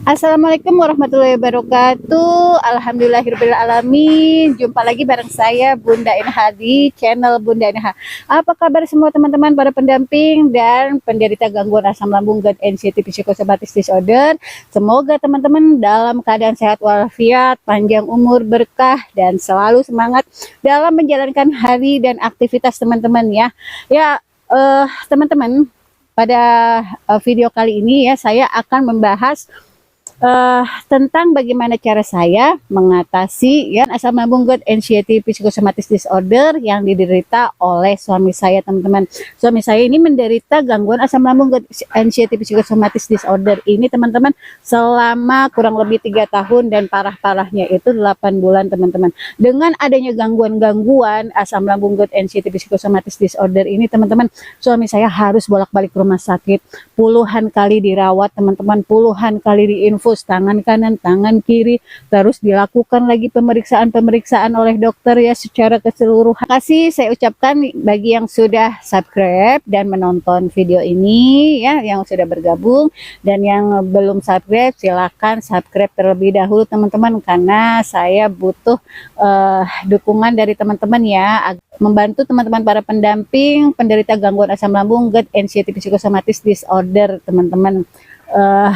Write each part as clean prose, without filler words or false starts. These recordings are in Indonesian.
Assalamualaikum warahmatullahi wabarakatuh. Alhamdulillahirobbilalamin. Jumpa lagi bareng saya Bunda Inha di channel Bunda Inha. Apa kabar semua teman-teman para pendamping dan penderita gangguan asam lambung GERD psychosomatic disorder? Semoga teman-teman dalam keadaan sehat walafiat, panjang umur, berkah dan selalu semangat dalam menjalankan hari dan aktivitas teman-teman ya. Ya, teman-teman, pada video kali ini ya saya akan membahas tentang bagaimana cara saya mengatasi ya asam lambung GERD psychosomatic disorder yang diderita oleh suami saya, teman-teman. Suami saya ini menderita gangguan asam lambung GERD psychosomatic disorder ini, teman-teman, selama kurang lebih 3 tahun dan parah-parahnya itu 8 bulan, teman-teman. Dengan adanya gangguan-gangguan asam lambung GERD psychosomatic disorder ini, teman-teman, suami saya harus bolak-balik ke rumah sakit, puluhan kali dirawat, teman-teman, puluhan kali diinfus tangan kanan, tangan kiri, terus dilakukan lagi pemeriksaan oleh dokter ya secara keseluruhan. Terima kasih saya ucapkan bagi yang sudah subscribe dan menonton video ini ya, yang sudah bergabung, dan yang belum subscribe silakan subscribe terlebih dahulu, teman-teman, karena saya butuh dukungan dari teman-teman ya, membantu teman-teman para pendamping penderita gangguan asam lambung GERD psychosomatic disorder, teman-teman.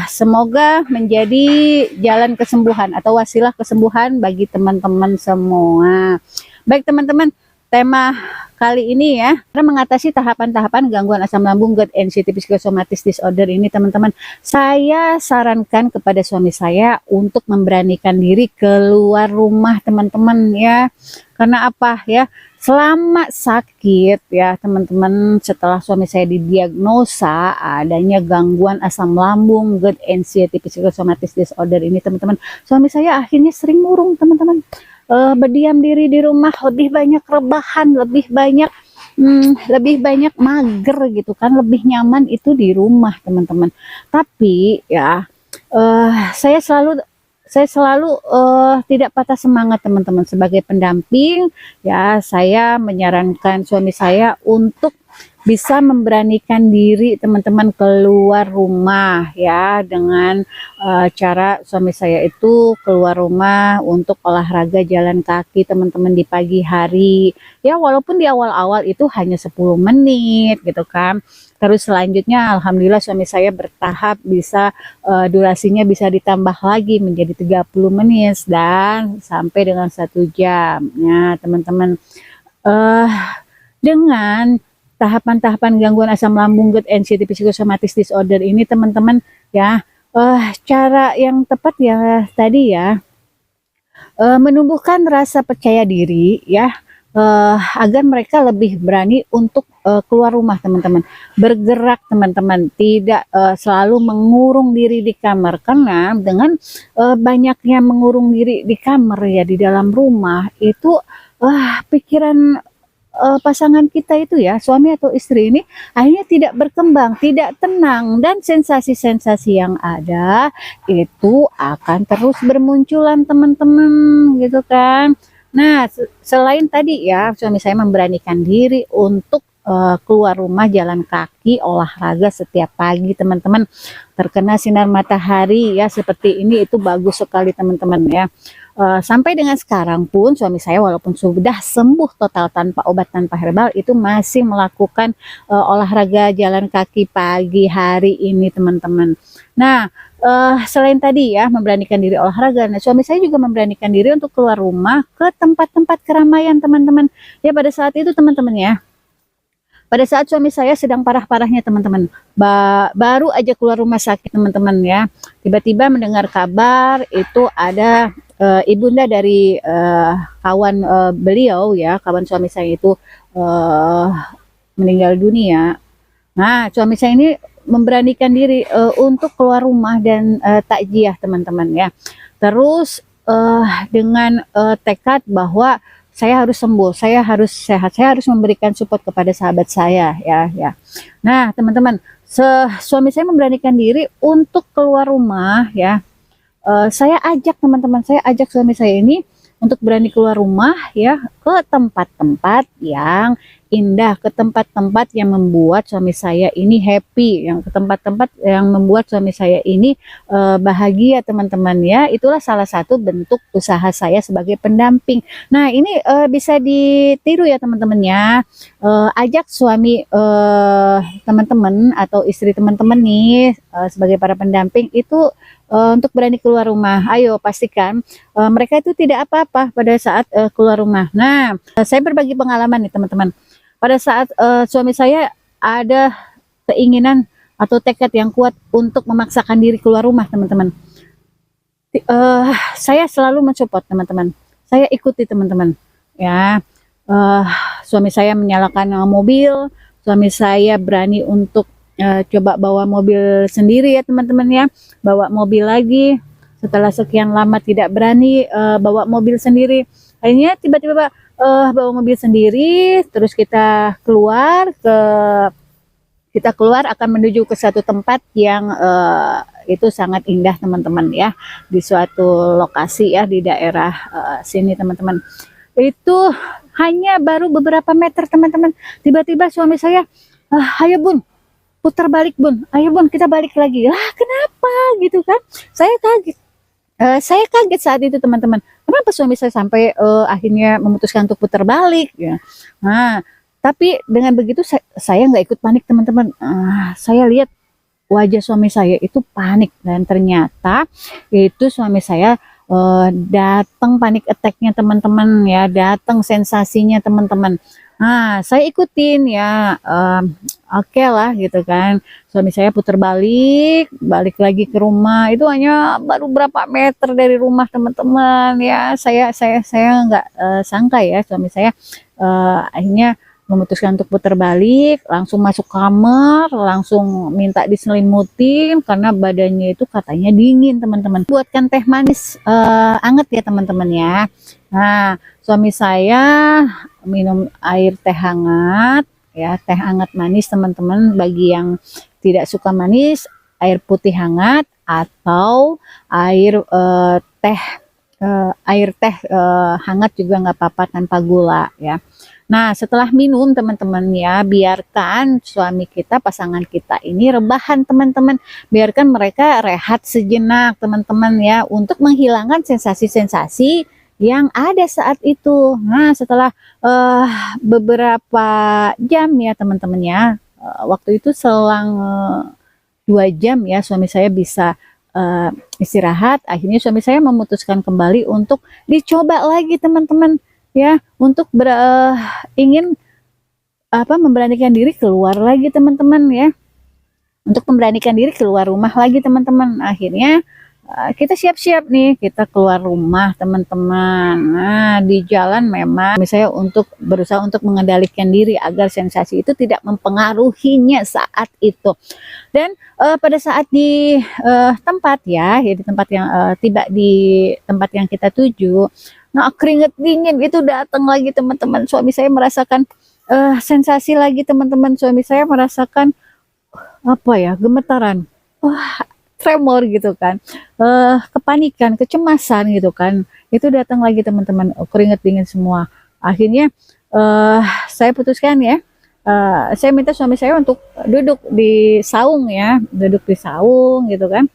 Semoga menjadi jalan kesembuhan atau wasilah kesembuhan bagi teman-teman semua. Baik teman-teman, tema kali ini ya, mengatasi tahapan-tahapan gangguan asam lambung GERD psychosomatic disorder ini, teman-teman, saya sarankan kepada suami saya untuk memberanikan diri keluar rumah, teman-teman ya. Karena apa ya? Selama sakit ya teman-teman, setelah suami saya didiagnosa adanya gangguan asam lambung GERD psychosomatic disorder ini, teman-teman, suami saya akhirnya sering murung, teman-teman. Berdiam diri di rumah, lebih banyak rebahan, lebih banyak mager gitu kan, lebih nyaman itu di rumah, teman-teman. Tapi ya saya selalu tidak patah semangat, teman-teman. Sebagai pendamping ya, saya menyarankan suami saya untuk bisa memberanikan diri, teman-teman, keluar rumah ya, dengan cara suami saya itu keluar rumah untuk olahraga jalan kaki, teman-teman, di pagi hari ya, walaupun di awal-awal itu hanya 10 menit gitu kan. Terus selanjutnya alhamdulillah suami saya bertahap bisa durasinya bisa ditambah lagi menjadi 30 menit dan sampai dengan 1 jam ya, teman-teman. Dengan tahapan-tahapan gangguan asam lambung GERD psychosomatic disorder ini, teman-teman ya, cara yang tepat ya tadi ya, menumbuhkan rasa percaya diri ya, agar mereka lebih berani untuk keluar rumah, teman-teman, bergerak, teman-teman, tidak selalu mengurung diri di kamar. Karena dengan banyaknya mengurung diri di kamar ya, di dalam rumah itu pikiran pasangan kita itu ya, suami atau istri ini, akhirnya tidak berkembang, tidak tenang, dan sensasi-sensasi yang ada itu akan terus bermunculan, teman-teman, gitu kan. Nah, selain tadi ya, suami saya memberanikan diri untuk keluar rumah jalan kaki, olahraga setiap pagi, teman-teman. Terkena sinar matahari ya seperti ini itu bagus sekali, teman-teman ya. Sampai dengan sekarang pun suami saya walaupun sudah sembuh total tanpa obat, tanpa herbal, itu masih melakukan olahraga jalan kaki pagi hari ini, teman-teman. Nah, selain tadi ya memberanikan diri olahraga, nah suami saya juga memberanikan diri untuk keluar rumah ke tempat-tempat keramaian, teman-teman. Ya pada saat itu, teman-teman ya, pada saat suami saya sedang parah-parahnya, teman-teman, baru aja keluar rumah sakit, teman-teman ya, tiba-tiba mendengar kabar itu ada ibunda dari kawan beliau ya, kawan suami saya itu meninggal dunia. Nah, suami saya ini memberanikan diri untuk keluar rumah dan takziah, teman-teman ya. Terus dengan tekad bahwa saya harus sembuh, saya harus sehat, saya harus memberikan support kepada sahabat saya ya. Nah, teman-teman, suami saya memberanikan diri untuk keluar rumah ya. Saya ajak, teman-teman, saya ajak suami saya ini untuk berani keluar rumah ya, ke tempat-tempat yang indah, ke tempat-tempat yang membuat suami saya ini happy, yang ke tempat-tempat yang membuat suami saya ini bahagia teman-teman ya. Itulah salah satu bentuk usaha saya sebagai pendamping. Nah ini bisa ditiru ya teman-teman ya. Ajak suami teman-teman atau istri teman-teman nih sebagai para pendamping itu untuk berani keluar rumah. Ayo pastikan mereka itu tidak apa-apa pada saat keluar rumah. Nah, saya berbagi pengalaman nih teman-teman. Pada saat suami saya ada keinginan atau tekad yang kuat untuk memaksakan diri keluar rumah teman-teman. Saya selalu mensupport teman-teman. Saya ikuti teman-teman. Ya, suami saya menyalakan mobil. Suami saya berani untuk coba bawa mobil sendiri ya teman-teman ya. Bawa mobil lagi. Setelah sekian lama tidak berani bawa mobil sendiri. Akhirnya tiba-tiba bawa mobil sendiri, terus kita keluar akan menuju ke satu tempat yang itu sangat indah teman-teman ya, di suatu lokasi ya di daerah sini teman-teman. Itu hanya baru beberapa meter teman-teman, tiba-tiba suami saya, ayo bun, putar balik bun, ayo bun kita balik lagi. Lah kenapa gitu kan, saya kaget. Saya kaget saat itu teman-teman. Kenapa suami saya sampai akhirnya memutuskan untuk putar balik ya. Nah, tapi dengan begitu saya nggak ikut panik teman-teman. Saya lihat wajah suami saya itu panik dan ternyata itu suami saya datang panik attack-nya teman-teman ya, datang sensasinya teman-teman. Nah, saya ikutin ya, oke lah gitu kan. Suami saya putar balik lagi ke rumah. Itu hanya baru berapa meter dari rumah teman-teman ya. Saya nggak sangka ya suami saya akhirnya memutuskan untuk putar balik, langsung masuk kamar, langsung minta diselimutin karena badannya itu katanya dingin teman-teman. Buatkan teh manis anget ya teman-teman ya. Nah, suami saya minum air teh hangat ya, teh hangat manis teman-teman. Bagi yang tidak suka manis, air putih hangat atau air teh hangat juga nggak apa-apa tanpa gula ya. Nah, setelah minum teman-teman ya, biarkan suami kita, pasangan kita ini rebahan teman-teman. Biarkan mereka rehat sejenak teman-teman ya, untuk menghilangkan sensasi-sensasi yang ada saat itu. Nah, setelah beberapa jam ya teman-teman ya, waktu itu selang 2 jam ya, suami saya bisa istirahat. Akhirnya suami saya memutuskan kembali untuk dicoba lagi teman-teman ya, untuk ingin memberanikan diri keluar lagi teman-teman ya, untuk memberanikan diri keluar rumah lagi teman-teman. Akhirnya kita siap-siap nih, kita keluar rumah teman-teman. Nah, di jalan memang saya untuk berusaha untuk mengendalikan diri agar sensasi itu tidak mempengaruhinya saat itu. Dan pada saat di tempat ya, di tempat yang tiba di tempat yang kita tuju, nah keringet dingin itu datang lagi teman-teman. Suami saya merasakan sensasi lagi teman-teman. Suami saya merasakan apa ya, gemetaran, tremor gitu kan, kepanikan, kecemasan gitu kan. Itu datang lagi teman-teman, keringet dingin semua. Akhirnya saya putuskan ya, saya minta suami saya untuk duduk di saung ya, duduk di saung gitu kan,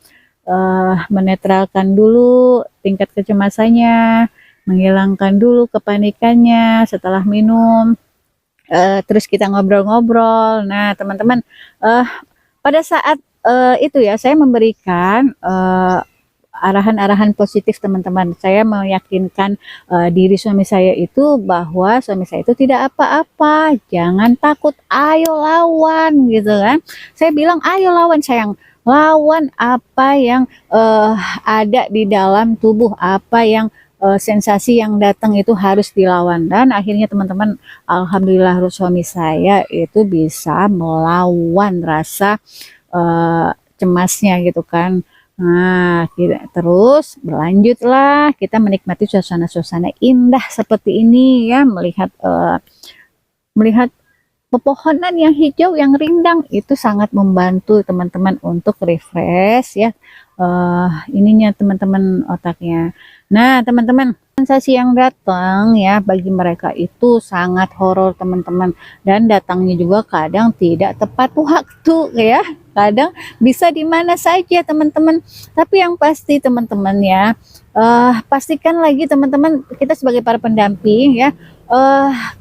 menetralkan dulu tingkat kecemasannya, menghilangkan dulu kepanikannya setelah minum. Terus kita ngobrol-ngobrol. Nah teman-teman, pada saat itu ya, saya memberikan arahan-arahan positif teman-teman. Saya meyakinkan diri suami saya itu bahwa suami saya itu tidak apa-apa, jangan takut, ayo lawan gitu kan. Saya bilang ayo lawan sayang, lawan apa yang ada di dalam tubuh, apa yang sensasi yang datang itu harus dilawan. Dan akhirnya teman-teman, alhamdulillah suami saya itu bisa melawan rasa cemasnya gitu kan. Nah, terus berlanjutlah kita menikmati suasana-suasana indah seperti ini ya, melihat pepohonan yang hijau, yang rindang itu sangat membantu teman-teman untuk refresh ya ininya teman-teman otaknya. Nah, teman-teman, sensasi yang datang ya bagi mereka itu sangat horor teman-teman, dan datangnya juga kadang tidak tepat waktu ya. Kadang bisa di mana saja teman-teman. Tapi yang pasti teman-teman ya, pastikan lagi teman-teman, kita sebagai para pendamping ya,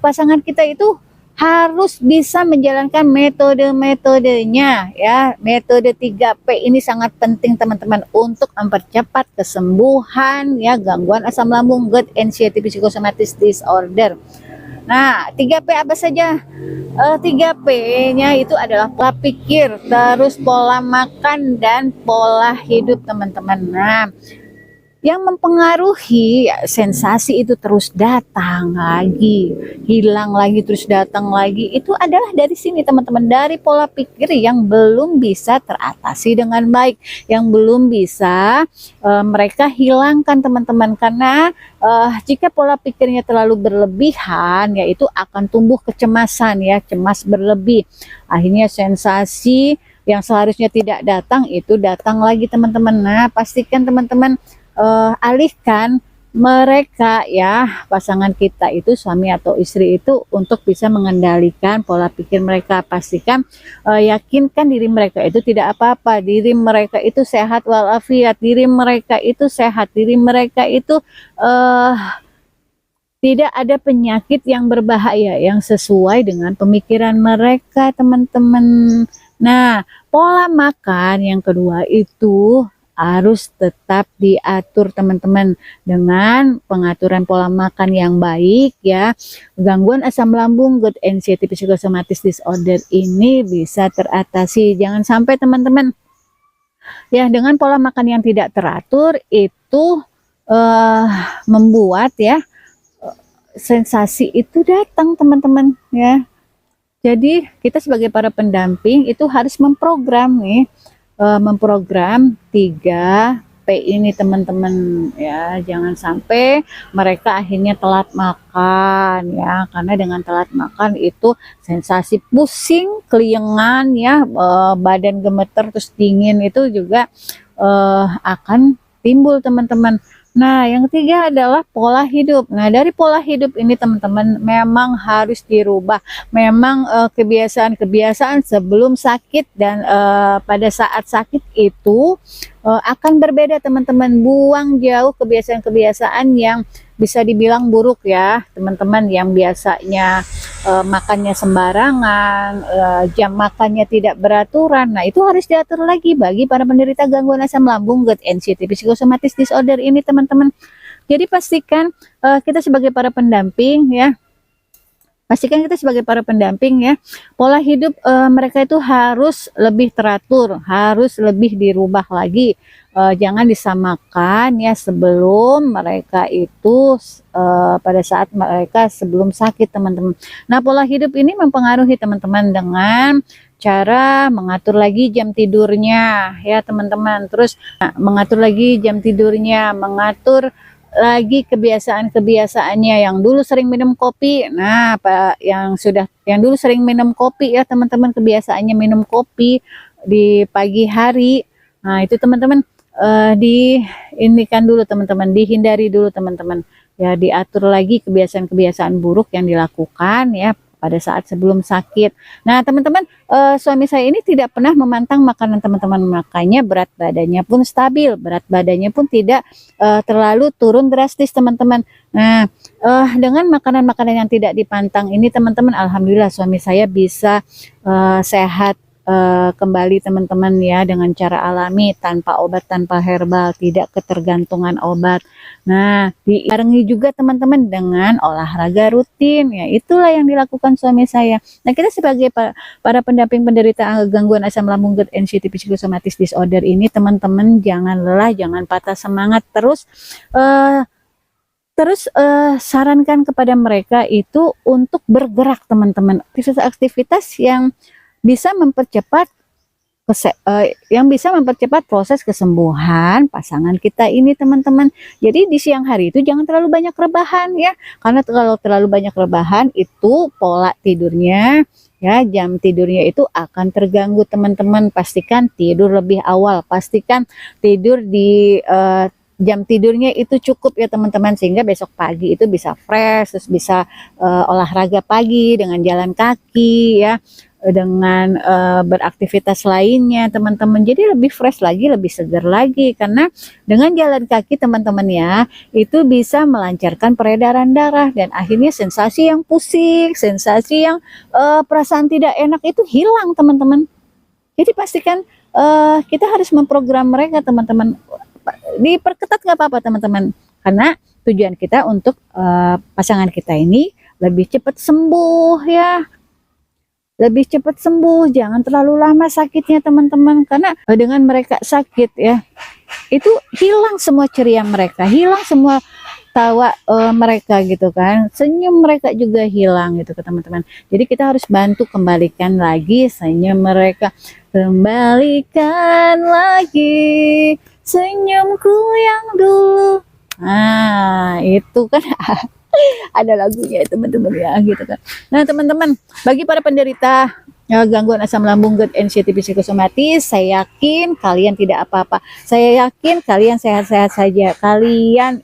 pasangan kita itu harus bisa menjalankan metode-metodenya ya. Metode 3P ini sangat penting teman-teman untuk mempercepat kesembuhan ya gangguan asam lambung, GERD, anxiety psychosomatic disorder. Nah, 3P apa saja? 3P-nya itu adalah pola pikir, terus pola makan dan pola hidup teman-teman. Nah, yang mempengaruhi sensasi itu terus datang lagi, hilang lagi, terus datang lagi, itu adalah dari sini teman-teman, dari pola pikir yang belum bisa teratasi dengan baik, yang belum bisa mereka hilangkan teman-teman. Karena jika pola pikirnya terlalu berlebihan, yaitu akan tumbuh kecemasan ya, cemas berlebih, akhirnya sensasi yang seharusnya tidak datang itu datang lagi teman-teman. Nah, pastikan teman-teman alihkan mereka ya, pasangan kita itu, suami atau istri itu, untuk bisa mengendalikan pola pikir mereka. Pastikan yakinkan diri mereka itu tidak apa-apa, diri mereka itu sehat walafiat, diri mereka itu sehat, diri mereka itu tidak ada penyakit yang berbahaya yang sesuai dengan pemikiran mereka teman-teman. Nah, pola makan yang kedua itu harus tetap diatur teman-teman, dengan pengaturan pola makan yang baik ya. Gangguan asam lambung, GERD, anxiety psychosomatic disorder ini bisa teratasi. Jangan sampai teman-teman ya dengan pola makan yang tidak teratur itu membuat ya sensasi itu datang teman-teman ya. Jadi kita sebagai para pendamping itu harus memprogram nih, memprogram 3P ini teman-teman ya. Jangan sampai mereka akhirnya telat makan ya, karena dengan telat makan itu sensasi pusing, keliengan ya, badan gemeter terus dingin itu juga akan timbul teman-teman. Nah, yang ketiga adalah pola hidup. Nah, dari pola hidup ini teman-teman memang harus dirubah. Memang kebiasaan-kebiasaan sebelum sakit dan pada saat sakit itu akan berbeda teman-teman. Buang jauh kebiasaan-kebiasaan yang bisa dibilang buruk ya teman-teman, yang biasanya makannya sembarangan, jam makannya tidak beraturan. Nah, itu harus diatur lagi bagi para penderita gangguan asam lambung, GERD, anxiety psychosomatic disorder ini teman-teman. Jadi pastikan kita sebagai para pendamping ya, pastikan kita sebagai para pendamping ya, pola hidup mereka itu harus lebih teratur, harus lebih dirubah lagi. Jangan disamakan ya sebelum mereka itu pada saat mereka sebelum sakit teman-teman. Nah, pola hidup ini mempengaruhi teman-teman dengan cara mengatur lagi jam tidurnya ya teman-teman. Terus mengatur lagi jam tidurnya, mengatur lagi kebiasaan-kebiasaannya. Yang dulu sering minum kopi, nah yang dulu sering minum kopi ya teman-teman, kebiasaannya minum kopi di pagi hari. Nah, itu teman-teman diinikan dulu teman-teman, dihindari dulu teman-teman ya, diatur lagi kebiasaan-kebiasaan buruk yang dilakukan ya pada saat sebelum sakit. Nah, teman-teman, suami saya ini tidak pernah memantang makanan teman-teman, makanya berat badannya pun stabil, berat badannya pun tidak terlalu turun drastis teman-teman. Nah, dengan makanan-makanan yang tidak dipantang ini teman-teman, alhamdulillah suami saya bisa sehat kembali teman-teman ya, dengan cara alami, tanpa obat, tanpa herbal, tidak ketergantungan obat. Nah, dibarengi juga teman-teman dengan olahraga rutin ya, itulah yang dilakukan suami saya. Nah, kita sebagai para pendamping penderita gangguan asam lambung, GERD, anxiety psychosomatic disorder ini teman-teman jangan lelah, jangan patah semangat, terus sarankan kepada mereka itu untuk bergerak teman-teman, aktivitas yang bisa mempercepat proses kesembuhan pasangan kita ini teman-teman. Jadi di siang hari itu jangan terlalu banyak rebahan ya, karena kalau terlalu banyak rebahan itu pola tidurnya ya jam tidurnya itu akan terganggu teman-teman. Pastikan tidur lebih awal, pastikan tidur di jam tidurnya itu cukup ya teman-teman, sehingga besok pagi itu bisa fresh, terus bisa olahraga pagi dengan jalan kaki ya, dengan beraktivitas lainnya teman-teman, jadi lebih fresh lagi, lebih segar lagi. Karena dengan jalan kaki teman-teman ya, itu bisa melancarkan peredaran darah, dan akhirnya sensasi yang pusing, sensasi yang perasaan tidak enak itu hilang teman-teman. Jadi pastikan kita harus memprogram mereka teman-teman. Diperketat nggak apa-apa teman-teman, karena tujuan kita untuk pasangan kita ini lebih cepat sembuh ya, lebih cepat sembuh, jangan terlalu lama sakitnya teman-teman. Karena dengan mereka sakit ya, itu hilang semua ceria mereka, hilang semua tawa mereka gitu kan, senyum mereka juga hilang gitu ke teman-teman. Jadi kita harus bantu kembalikan lagi senyum mereka, kembalikan lagi senyumku yang dulu. Nah itu kan ada lagunya teman-teman ya gitu kan. Nah teman-teman, bagi para penderita gangguan asam lambung, GERD, NCT psikosomatis, saya yakin kalian tidak apa-apa. Saya yakin kalian sehat-sehat saja. Kalian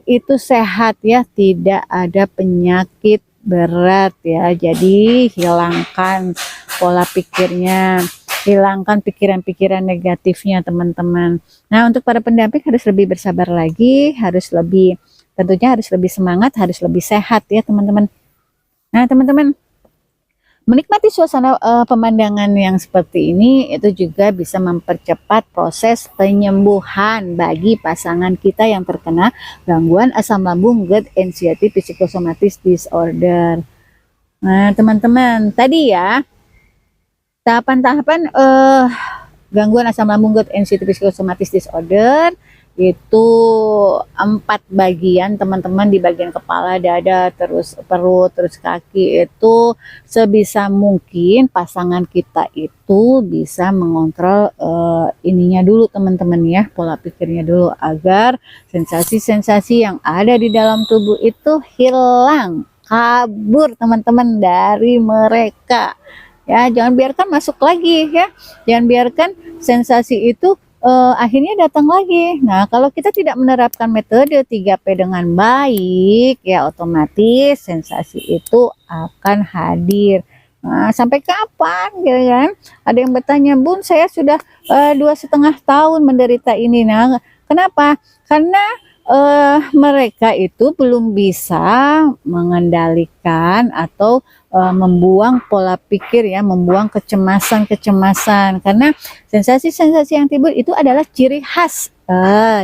itu sehat ya, tidak ada penyakit berat ya. Jadi hilangkan pola pikirnya, hilangkan pikiran-pikiran negatifnya teman-teman. Nah untuk para pendamping harus lebih bersabar lagi, tentunya harus lebih semangat, harus lebih sehat ya teman-teman. Nah teman-teman, menikmati suasana pemandangan yang seperti ini itu juga bisa mempercepat proses penyembuhan bagi pasangan kita yang terkena gangguan asam lambung, GERD, anxiety psychosomatic disorder. Nah teman-teman, tadi ya tahapan-tahapan gangguan asam lambung, GERD, anxiety psychosomatic disorder itu 4 bagian teman-teman. Di bagian kepala, dada, terus perut, terus kaki, itu sebisa mungkin pasangan kita itu bisa mengontrol ininya dulu teman-teman ya, pola pikirnya dulu, agar sensasi-sensasi yang ada di dalam tubuh itu hilang, kabur teman-teman dari mereka ya. Jangan biarkan masuk lagi ya, jangan biarkan sensasi itu akhirnya datang lagi. Nah kalau kita tidak menerapkan metode 3P dengan baik ya, otomatis sensasi itu akan hadir. Nah sampai kapan gitu kan? Ada yang bertanya, Bun saya sudah 2,5 tahun menderita ini. Nah kenapa? Karena mereka itu belum bisa mengendalikan atau membuang pola pikir ya, membuang kecemasan-kecemasan. Karena sensasi-sensasi yang timbul itu adalah ciri khas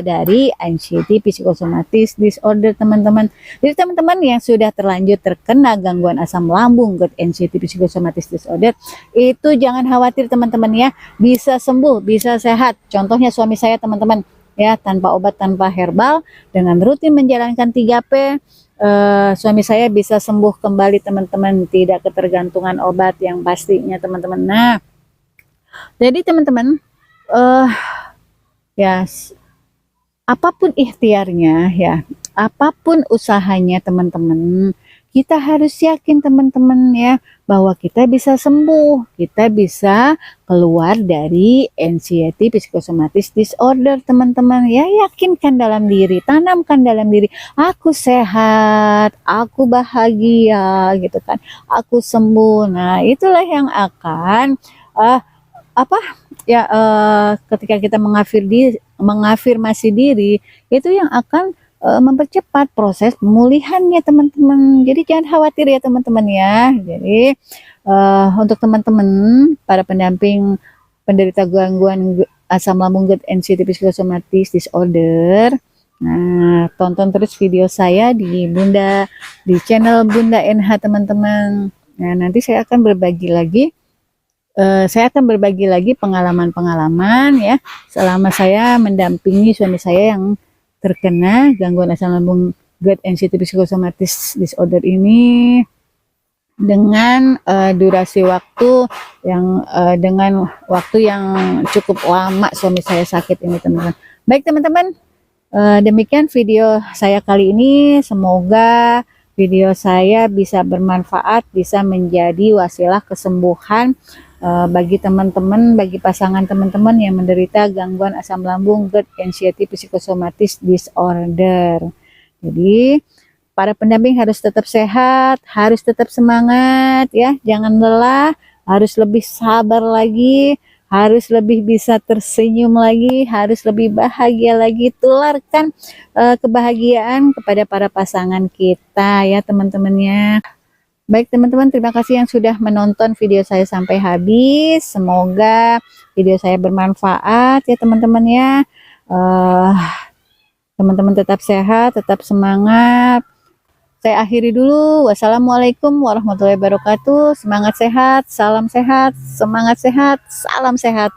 dari anxiety psychosomatic disorder teman-teman. Jadi teman-teman yang sudah terlanjur terkena gangguan asam lambung, GERD, anxiety psychosomatic disorder, itu jangan khawatir teman-teman ya, bisa sembuh, bisa sehat. Contohnya suami saya teman-teman ya, tanpa obat, tanpa herbal, dengan rutin menjalankan 3P, suami saya bisa sembuh kembali teman-teman, tidak ketergantungan obat yang pastinya teman-teman. Nah jadi teman-teman ya, apapun ikhtiarnya ya, apapun usahanya teman-teman, kita harus yakin teman-teman ya, bahwa kita bisa sembuh, kita bisa keluar dari anxiety psychosomatic disorder teman-teman ya. Yakinkan dalam diri, tanamkan dalam diri, aku sehat, aku bahagia gitu kan, aku sembuh. Nah itulah yang akan ketika kita mengafirmasi diri, itu yang akan mempercepat proses pemulihannya teman-teman. Jadi jangan khawatir ya teman-teman ya. Jadi untuk teman-teman para pendamping penderita gangguan asam lambung, GERD, anxiety psychosomatic disorder, nah tonton terus video saya di channel Bunda NH teman-teman. Nah nanti saya akan berbagi lagi pengalaman-pengalaman ya, selama saya mendampingi suami saya yang terkena gangguan asam lambung, GERD, anxiety psychosomatic disorder ini, dengan durasi waktu yang dengan waktu yang cukup lama suami saya sakit ini teman-teman. Baik teman-teman, demikian video saya kali ini. Semoga video saya bisa bermanfaat, bisa menjadi wasilah kesembuhan bagi teman-teman, bagi pasangan teman-teman yang menderita gangguan asam lambung, GERD, anxiety, psikosomatis disorder. Jadi para pendamping harus tetap sehat, harus tetap semangat ya, jangan lelah, harus lebih sabar lagi, harus lebih bisa tersenyum lagi, harus lebih bahagia lagi. Tularkan kebahagiaan kepada para pasangan kita ya teman-temannya. Baik teman-teman, terima kasih yang sudah menonton video saya sampai habis. Semoga video saya bermanfaat ya teman-teman ya. Teman-teman tetap sehat, tetap semangat. Saya akhiri dulu. Wassalamualaikum warahmatullahi wabarakatuh. Semangat sehat, salam sehat, semangat sehat, salam sehat.